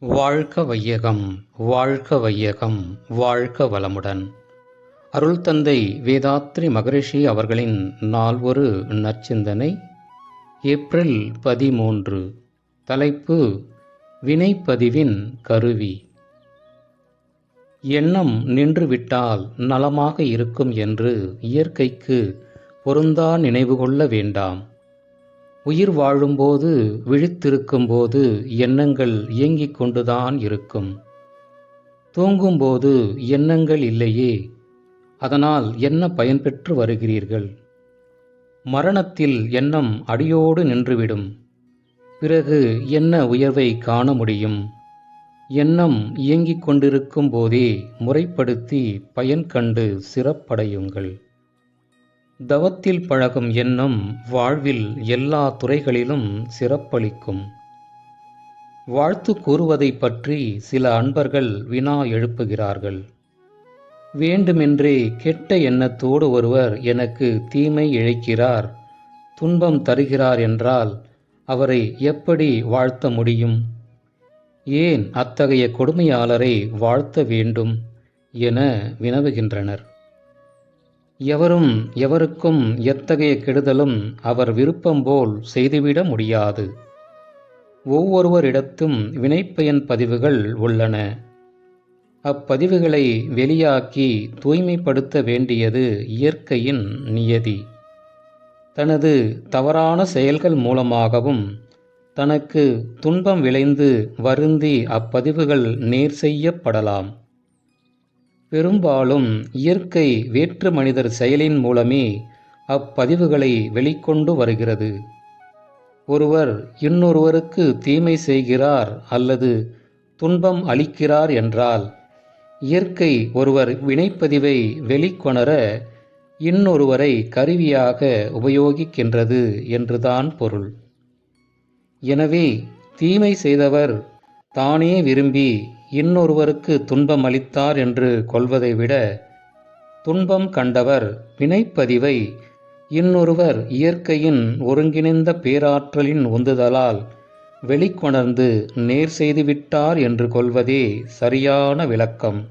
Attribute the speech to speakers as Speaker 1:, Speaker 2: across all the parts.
Speaker 1: வாழ்க வையகம், வாழ்க வையகம், வாழ்க வளமுடன். அருள் தந்தை வேதாத்ரி மகரிஷி அவர்களின் நால்வொரு நற்சிந்தனை. ஏப்ரல் 13. தலைப்பு: வினைப்பதிவின் கருவி. எண்ணம் நின்றுவிட்டால் நலமாக இருக்கும் என்று இயற்கைக்கு பொருந்தா நினைவு கொள்ள வேண்டாம். உயிர் வாழும்போது, விழித்திருக்கும்போது எண்ணங்கள் இயங்கிக் கொண்டுதான் இருக்கும். தூங்கும்போது எண்ணங்கள் இல்லையே, அதனால் என்ன பயன் பெற்று வருகிறீர்கள்? மரணத்தில் எண்ணம் அடியோடு நின்றுவிடும். பிறகு என்ன உயர்வை காண முடியும்? எண்ணம் இயங்கிக் கொண்டிருக்கும் போதே முறைப்படுத்தி பயன் கண்டு சிறப்படையுங்கள். தவத்தில் பழகும் எண்ணம் வாழ்வில் எல்லா துறைகளிலும் சிறப்பளிக்கும். வாழ்த்து கூறுவதை பற்றி சில அன்பர்கள் வினா எழுப்புகிறார்கள். வேண்டுமென்றே கெட்ட எண்ணத்தோடு ஒருவர் எனக்கு தீமை இழைக்கிறார், துன்பம் தருகிறார் என்றால் அவரை எப்படி வாழ்த்த முடியும்? ஏன் அத்தகைய கொடுமையாளரை வாழ்த்த வேண்டும் என வினவுகின்றனர். எவரும் எவருக்கும் எத்தகைய கெடுதலும் அவர் விருப்பம்போல் செய்துவிட முடியாது. ஒவ்வொருவரிடத்தும் வினைப்பயன் பதிவுகள் உள்ளன. அப்பதிவுகளை வெளியாக்கி தூய்மைப்படுத்த வேண்டியது இயற்கையின் நியதி. தனது தவறான செயல்கள் மூலமாகவும் தனக்கு துன்பம் விளைந்து வருந்தி அப்பதிவுகள் நேர் செய்யப்படலாம். பெரும்பாலும் இயற்கை வேற்று மனிதர் செயலின் மூலமே அப்பதிவுகளை வெளிக்கொண்டு வருகிறது. ஒருவர் இன்னொருவருக்கு தீமை செய்கிறார் அல்லது துன்பம் அளிக்கிறார் என்றால் இயற்கை ஒருவர் வினைப்பதிவை வெளிக்கொணர இன்னொருவரை கருவியாக உபயோகிக்கின்றது என்றுதான் பொருள். எனவே தீமை செய்தவர் தானே விரும்பி இன்னொருவருக்கு துன்பம் அளித்தார் என்று கொள்வதை விட, துன்பம் கண்டவர் வினைப்பதிவை இன்னொருவர் இயற்கையின் ஒருங்கிணைந்த பேராற்றலின் உந்துதலால் வெளிக்கொணர்ந்து நேர் செய்துவிட்டார் என்று கொள்வதே சரியான விளக்கம்.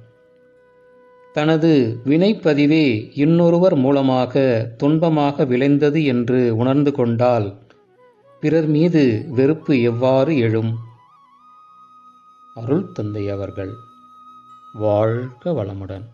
Speaker 1: தனது வினைப்பதிவே இன்னொருவர் மூலமாக துன்பமாக விளைந்தது என்று உணர்ந்து கொண்டால் பிறர் மீது வெறுப்பு எவ்வாறு எழும்? அருள் தந்தை அவர்கள் வாழ்க வளமுடன்.